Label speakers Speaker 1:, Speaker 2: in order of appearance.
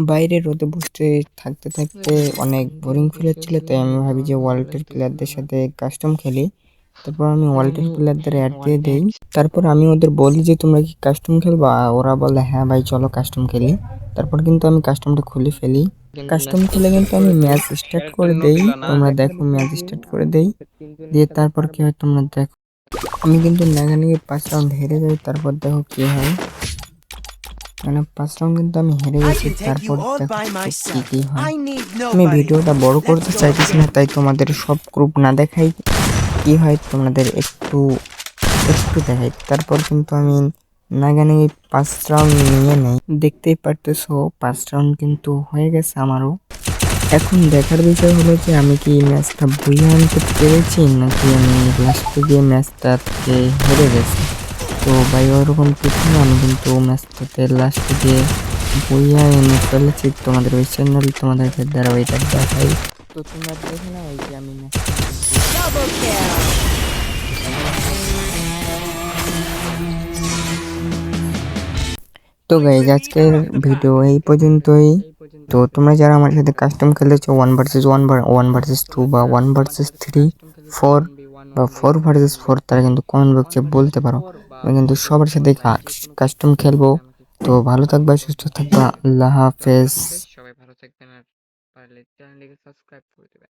Speaker 1: বাইরে রোদে বসে থাকতে থাকতে অনেক বোরিং ফিল হচ্ছিল, তাই আমি ভাবি যে ওয়ার্ল্ডের প্লেয়ারদের সাথে কাস্টম খেলি। তারপর আমি ওয়ার্ল্ডের প্লেয়ারদের অ্যাড দিয়ে দেই। তারপর আমি ওদের বলি যে তোমরা কি কাস্টম খেলবা, ওরা বলে হ্যাঁ ভাই চলো কাস্টম খেলি। তারপর কিন্তু আমি কাস্টমটা খুলে ফেলি। কাস্টম খুলে কিন্তু আমি ম্যাচ স্টার্ট করে দেই। তোমরা দেখো ম্যাচ স্টার্ট করে দেই, দিয়ে তারপর কি হয় তোমরা দেখো। আমি কিন্তু নাগানিকে 5 রাউন্ড হেরে যাই। তারপর দেখো কি হয়, মানে 5 রাউন্ড কিন্তু আমি হেরে গেছি। তারপর দেখো কি হয়। আমি ভিডিওটা বড় করতে চাইতেছি না, তাই তোমাদের সব গ্রুপ না দেখাই, কি হয় তোমাদের একটু একটু দেখাই। তারপর কিন্তু আমি নাগানি 5 রাউন্ড নিয়ে নেই, দেখতেই পারতেছো 5 রাউন্ড কিন্তু হয়ে গেছে আমারও। এখন দেখার বিষয় হলো যে আমি কি ম্যাচটা বইয়ে আনতে পেরেছি নাকি আমি লাস্টে গিয়ে ম্যাচটা থেকে হেরে গেছি। তো ভাই ওরকম কিছু না, আমি কিন্তু ম্যাচটাতে লাস্টে গিয়ে বইয়া এনে ফেলেছি। তোমাদের ওই চ্যানেল তোমাদেরকে দ্বারা ওইটা দেখাই, তো তোমরা দেখে নাও এই যে আমি তো গাইজ আজকের ভিডিও এই পর্যন্তই। তো তোমরা যারা আমার সাথে কাস্টম খেলেছো 1 ভার্সেস 1 বা 1 ভার্সেস 2 বা 1 ভার্সেস 3, 4 বা 4 ভার্সেস 4, তারা কিন্তু কমেন্ট বক্সে বলতে পারো। আমি কিন্তু সবার সাথে কাস্টম খেলবো। তো ভালো থাকবা, সুস্থ থাকবা, আল্লাহ হাফেজ।
Speaker 2: সবাই ভালো থাকবেন, আর পারলে চ্যানেলটিকে সাবস্ক্রাইব করে দেবেন।